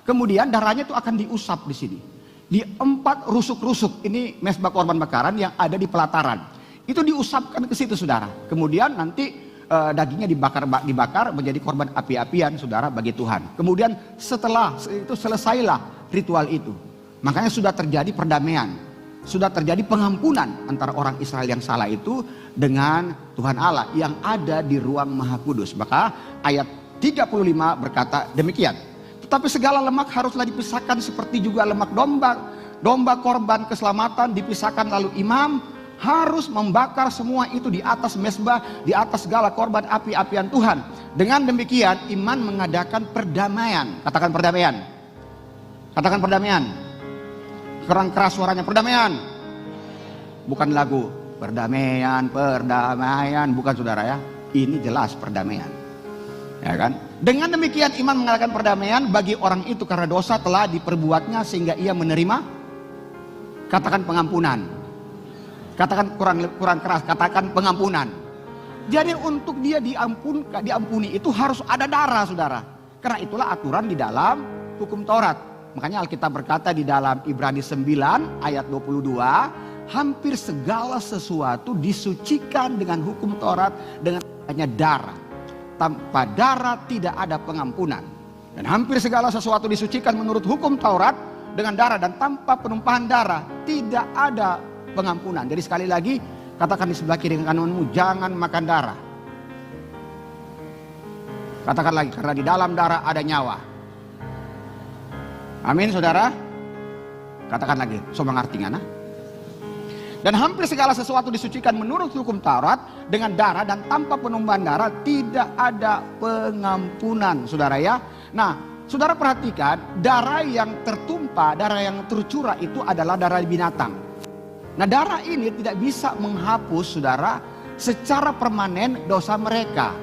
Kemudian darahnya itu akan diusap di sini. Di 4 rusuk-rusuk, ini mezbah korban bakaran yang ada di pelataran. Itu diusapkan ke situ saudara. Kemudian nanti dagingnya dibakar menjadi korban api-apian saudara bagi Tuhan. Kemudian setelah itu selesailah ritual itu. Makanya sudah terjadi perdamaian. Sudah terjadi pengampunan antara orang Israel yang salah itu dengan Tuhan Allah yang ada di ruang Maha Kudus. Maka ayat 35 berkata demikian. Tetapi segala lemak haruslah dipisahkan seperti juga lemak domba. Domba korban keselamatan dipisahkan, lalu imam harus membakar semua itu di atas mezbah, di atas segala korban api-apian Tuhan. Dengan demikian iman mengadakan perdamaian. Katakan perdamaian. Katakan perdamaian. Kurang keras suaranya, perdamaian. Bukan lagu perdamaian, perdamaian, bukan saudara ya. Ini jelas perdamaian. Ya kan? Dengan demikian iman mengadakan perdamaian bagi orang itu karena dosa telah diperbuatnya sehingga ia menerima, katakan pengampunan. Katakan kurang keras, katakan pengampunan. Jadi untuk dia diampuni itu harus ada darah saudara. Karena itulah aturan di dalam hukum Taurat. Makanya Alkitab berkata di dalam Ibrani 9 ayat 22, hampir segala sesuatu disucikan dengan hukum Taurat dengan adanya darah. Tanpa darah tidak ada pengampunan. Dan hampir segala sesuatu disucikan menurut hukum Taurat dengan darah, dan tanpa penumpahan darah tidak ada pengampunan. Jadi sekali lagi katakan di sebelah kiri kananmu, jangan makan darah. Katakan lagi, karena di dalam darah ada nyawa. Amin saudara. Katakan lagi, so mengerti ngana? Dan hampir segala sesuatu disucikan menurut hukum Taurat dengan darah, dan tanpa penumpahan darah tidak ada pengampunan saudara ya. Nah saudara perhatikan, darah yang tertumpah, darah yang tercurah itu adalah darah binatang. Nah darah ini tidak bisa menghapus saudara secara permanen dosa mereka.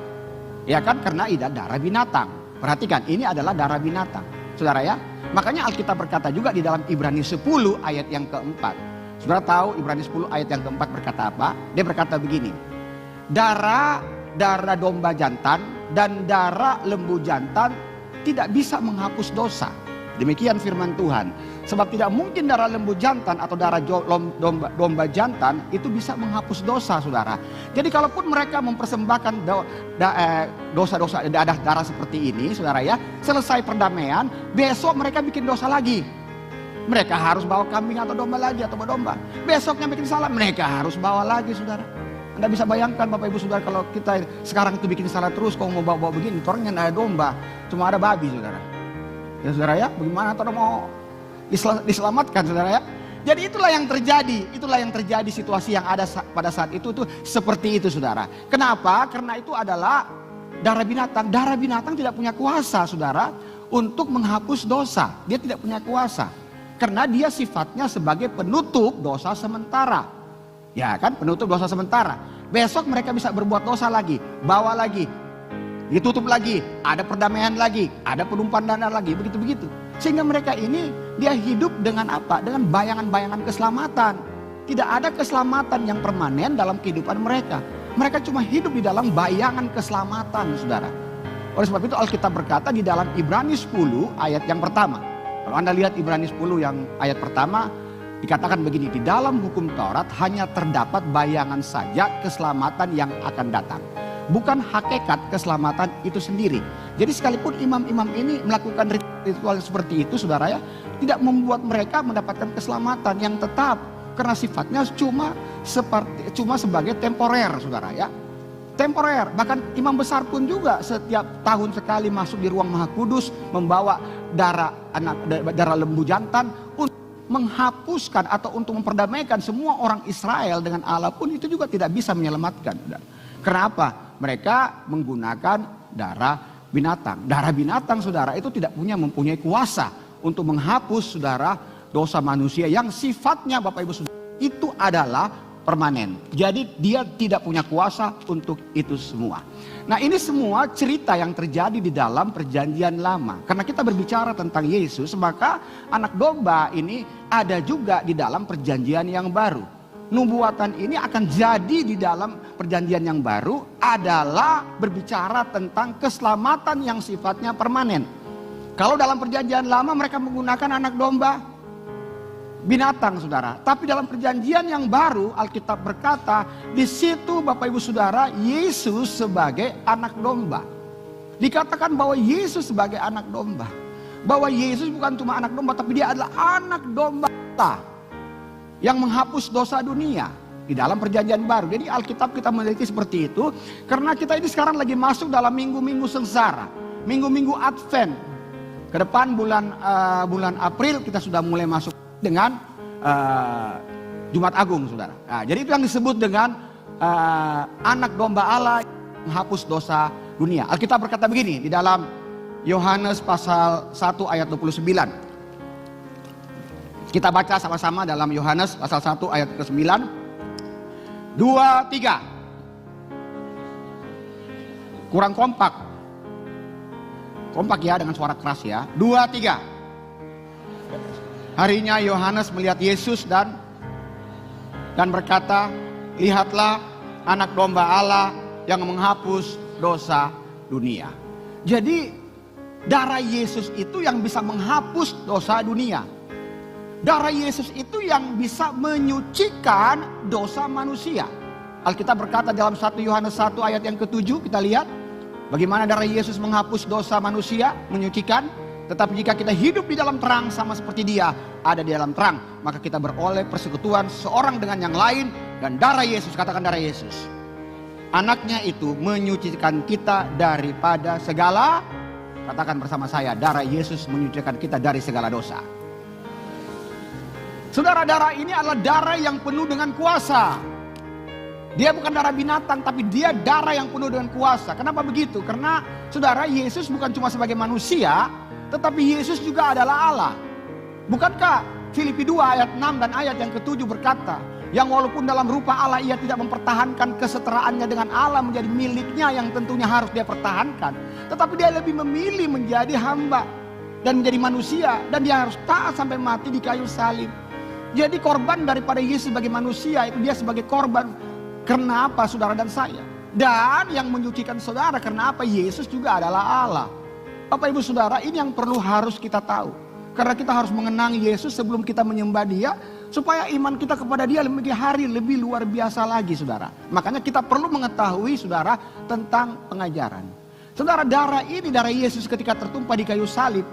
Ya kan, karena ini darah binatang. Perhatikan, ini adalah darah binatang saudara ya. Makanya Alkitab berkata juga di dalam Ibrani 10 ayat yang keempat. Saudara tahu Ibrani 10 ayat yang keempat berkata apa? Dia berkata begini. Darah domba jantan dan darah lembu jantan tidak bisa menghapus dosa. Demikian firman Tuhan. Sebab tidak mungkin darah lembu jantan atau darah domba jantan itu bisa menghapus dosa saudara. Jadi kalaupun mereka mempersembahkan dosa-dosa darah seperti ini saudara ya, selesai perdamaian, besok mereka bikin dosa lagi. Mereka harus bawa kambing atau domba lagi atau domba. Besoknya bikin salah, mereka harus bawa lagi saudara. Anda bisa bayangkan Bapak Ibu saudara, kalau kita sekarang itu bikin salah terus, kalau mau bawa begini, orangnya nggak ada domba, cuma ada babi saudara. Ya saudara ya, bagaimana atau mau diselamatkan saudara ya. Jadi itulah yang terjadi situasi yang ada pada saat itu tuh seperti itu saudara. Kenapa? Karena itu adalah darah binatang. Darah binatang tidak punya kuasa saudara untuk menghapus dosa. Dia tidak punya kuasa. Karena dia sifatnya sebagai penutup dosa sementara. Ya kan, penutup dosa sementara. Besok mereka bisa berbuat dosa lagi, bawa lagi, ditutup lagi, ada perdamaian lagi, ada penumpahan darah lagi, begitu-begitu. Sehingga mereka ini dia hidup dengan apa? Dengan bayangan-bayangan keselamatan. Tidak ada keselamatan yang permanen dalam kehidupan mereka. Mereka cuma hidup di dalam bayangan keselamatan saudara. Oleh sebab itu Alkitab berkata di dalam Ibrani 10 ayat yang pertama. Kalau Anda lihat Ibrani 10 yang ayat pertama, dikatakan begini, di dalam hukum Taurat hanya terdapat bayangan saja keselamatan yang akan datang. Bukan hakikat keselamatan itu sendiri. Jadi sekalipun imam-imam ini melakukan ritual seperti itu saudara ya, tidak membuat mereka mendapatkan keselamatan yang tetap. Karena sifatnya cuma sebagai temporer saudara ya. Temporer, bahkan imam besar pun juga setiap tahun sekali masuk di ruang Maha Kudus membawa darah lembu jantan untuk menghapuskan atau untuk memperdamaikan semua orang Israel dengan Allah pun itu juga tidak bisa menyelamatkan. Kenapa? Mereka menggunakan darah binatang. Darah binatang saudara itu tidak mempunyai kuasa untuk menghapus saudara dosa manusia yang sifatnya Bapak Ibu saudara itu adalah permanen. Jadi dia tidak punya kuasa untuk itu semua. Nah ini semua cerita yang terjadi di dalam perjanjian lama. Karena kita berbicara tentang Yesus, maka anak domba ini ada juga di dalam perjanjian yang baru. Nubuatan ini akan jadi di dalam perjanjian yang baru adalah berbicara tentang keselamatan yang sifatnya permanen. Kalau dalam perjanjian lama mereka menggunakan anak domba, binatang saudara. Tapi dalam perjanjian yang baru Alkitab berkata, di situ Bapak Ibu Saudara, Yesus sebagai anak domba. Dikatakan bahwa Yesus sebagai anak domba. Bahwa Yesus bukan cuma anak domba, tapi dia adalah anak domba Allah yang menghapus dosa dunia. Di dalam perjanjian baru. Jadi Alkitab kita meneliti seperti itu. Karena kita ini sekarang lagi masuk dalam minggu-minggu sengsara. Minggu-minggu Advent. Ke depan bulan April kita sudah mulai masuk dengan Jumat Agung saudara. Nah, jadi itu yang disebut dengan anak domba Allah yang menghapus dosa dunia. Alkitab berkata begini di dalam Yohanes pasal 1 ayat 29. Kita baca sama-sama dalam Yohanes pasal 1 ayat ke-9. 2, 3. Kurang kompak. Kompak ya dengan suara keras ya. 2, 3. Harinya Yohanes melihat Yesus dan berkata, lihatlah anak domba Allah yang menghapus dosa dunia. Jadi darah Yesus itu yang bisa menghapus dosa dunia. Darah Yesus itu yang bisa menyucikan dosa manusia. Alkitab berkata dalam 1 Yohanes 1 ayat yang ke-7, kita lihat bagaimana darah Yesus menghapus dosa manusia, menyucikan. Tetapi jika kita hidup di dalam terang sama seperti dia ada di dalam terang, maka kita beroleh persekutuan seorang dengan yang lain. Dan darah Yesus, katakan darah Yesus, anaknya itu menyucikan kita daripada segala, katakan bersama saya, darah Yesus menyucikan kita dari segala dosa. Saudara, darah ini adalah darah yang penuh dengan kuasa. Dia bukan darah binatang, tapi dia darah yang penuh dengan kuasa. Kenapa begitu? Karena saudara, Yesus bukan cuma sebagai manusia, tetapi Yesus juga adalah Allah. Bukankah Filipi 2 ayat 6 dan ayat yang ke-7 berkata, yang walaupun dalam rupa Allah ia tidak mempertahankan keseteraannya dengan Allah menjadi miliknya yang tentunya harus dia pertahankan. Tetapi dia lebih memilih menjadi hamba dan menjadi manusia, dan dia harus taat sampai mati di kayu salib. Jadi korban daripada Yesus sebagai manusia itu dia sebagai korban. Karena apa saudara dan saya? Dan yang menyucikan saudara karena apa? Yesus juga adalah Allah. Bapak Ibu Saudara, ini yang perlu harus kita tahu. Karena kita harus mengenang Yesus sebelum kita menyembah dia, supaya iman kita kepada dia lebih hari lebih luar biasa lagi saudara. Makanya kita perlu mengetahui saudara tentang pengajaran. Saudara, darah ini, darah Yesus ketika tertumpah di kayu salib,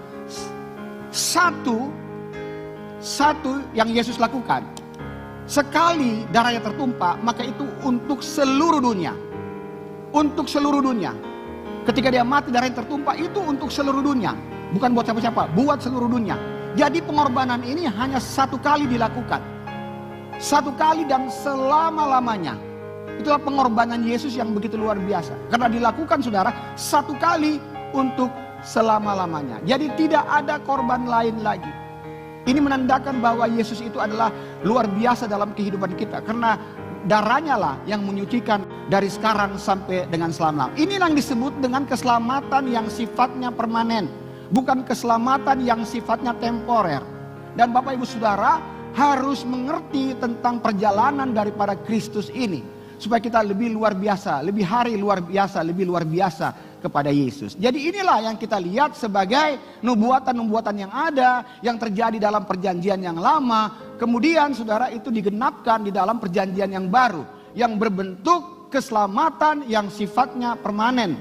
satu yang Yesus lakukan, sekali darahnya tertumpah, maka itu untuk seluruh dunia. Untuk seluruh dunia. Ketika dia mati, darahnya tertumpah itu untuk seluruh dunia. Bukan buat siapa-siapa, buat seluruh dunia. Jadi pengorbanan ini hanya satu kali dilakukan. Satu kali dan selama-lamanya. Itulah pengorbanan Yesus yang begitu luar biasa. Karena dilakukan saudara, satu kali untuk selama-lamanya. Jadi tidak ada korban lain lagi. Ini menandakan bahwa Yesus itu adalah luar biasa dalam kehidupan kita. Karena darahnya lah yang menyucikan dari sekarang sampai dengan selama-lamanya. Ini yang disebut dengan keselamatan yang sifatnya permanen. Bukan keselamatan yang sifatnya temporer. Dan Bapak Ibu Saudara harus mengerti tentang perjalanan daripada Kristus ini. Supaya kita lebih luar biasa, lebih hari luar biasa, lebih luar biasa kepada Yesus. Jadi inilah yang kita lihat sebagai nubuatan-nubuatan yang ada, yang terjadi dalam perjanjian yang lama. Kemudian saudara itu digenapkan di dalam perjanjian yang baru. Yang berbentuk keselamatan yang sifatnya permanen.